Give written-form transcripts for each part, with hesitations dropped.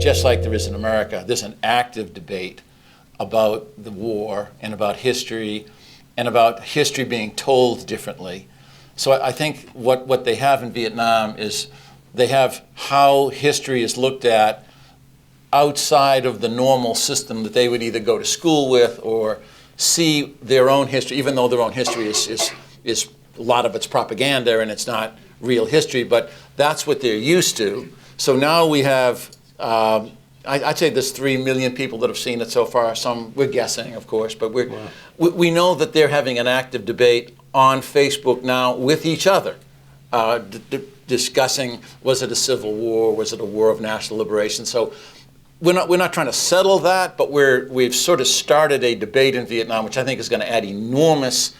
Just like there is in America, there's an active debate about the war and about history and about history being told differently. So I think what they have in Vietnam is they have how history is looked at outside of the normal system that they would either go to school with or see their own history, even though their own history is a lot of it's propaganda and it's not real history, but that's what they're used to. So now we have, I'd say there's 3 million people that have seen it so far. Some, we're guessing, of course, but we know that they're having an active debate on Facebook now with each other, discussing, was it a civil war, was it a war of national liberation? So we're not trying to settle that, but we've sort of started a debate in Vietnam, which I think is going to add enormous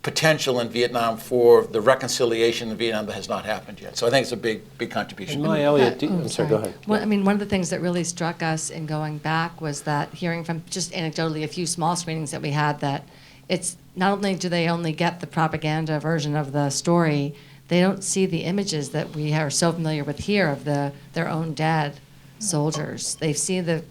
potential in Vietnam for the reconciliation in Vietnam that has not happened yet. So I think it's a big contribution. And Elliott, I'm sorry, go ahead. Well, I mean, one of the things that really struck us in going back was that hearing from just anecdotally a few small screenings that we had, that it's not only do they only get the propaganda version of the story, they don't see the images that we are so familiar with here of their own dead soldiers. They see the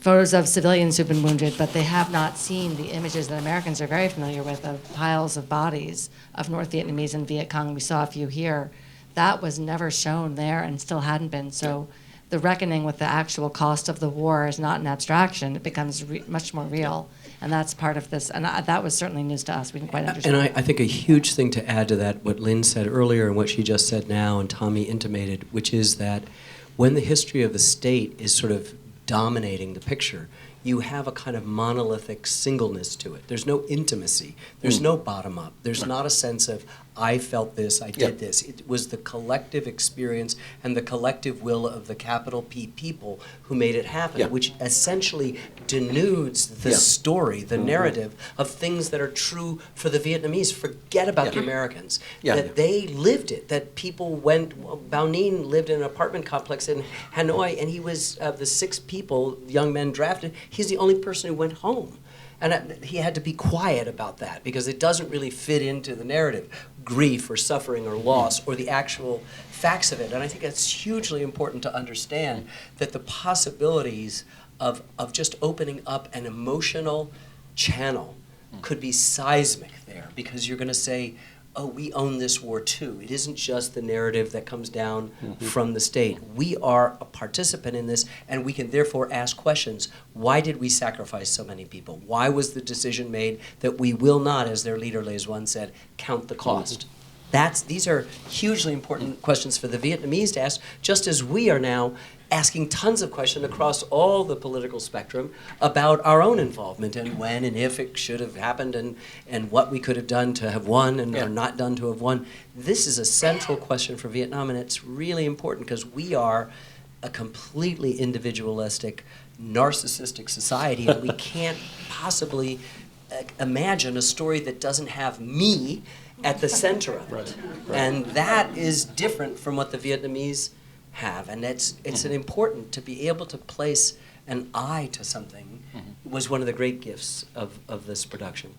photos of civilians who've been wounded, but they have not seen the images that Americans are very familiar with of piles of bodies of North Vietnamese and Viet Cong. We saw a few here. That was never shown there and still hadn't been. So the reckoning with the actual cost of the war is not an abstraction. It becomes much more real. And that's part of this. And that was certainly news to us. We didn't quite understand. And I think a huge thing to add to that, what Lynn said earlier and what she just said now and Tommy intimated, which is that when the history of the state is sort of dominating the picture, you have a kind of monolithic singleness to it. There's no intimacy. There's no bottom up. There's not a sense of, I felt this, I did this. It was the collective experience and the collective will of the capital P people who made it happen, which essentially denudes the story, the narrative of things that are true for the Vietnamese. Forget about the Americans. That they lived it, that people went, Bao Ninh lived in an apartment complex in Hanoi, and he was, of the 6 people, young men drafted, he's the only person who went home. And he had to be quiet about that because it doesn't really fit into the narrative, grief or suffering or loss or the actual facts of it. And I think it's hugely important to understand that the possibilities of just opening up an emotional channel could be seismic there, because you're going to say, oh, we own this war too. It isn't just the narrative that comes down from the state. We are a participant in this, and we can therefore ask questions. Why did we sacrifice so many people? Why was the decision made that we will not, as their leader Les One said, count the cost? These are hugely important questions for the Vietnamese to ask, just as we are now asking tons of questions across all the political spectrum about our own involvement and when and if it should have happened and what we could have done to have won and or not done to have won. This is a central question for Vietnam, and it's really important because we are a completely individualistic, narcissistic society, and we can't possibly imagine a story that doesn't have me at the center of it. And that is different from what the Vietnamese have, and it's an important to be able to place an eye to something was one of the great gifts of this production.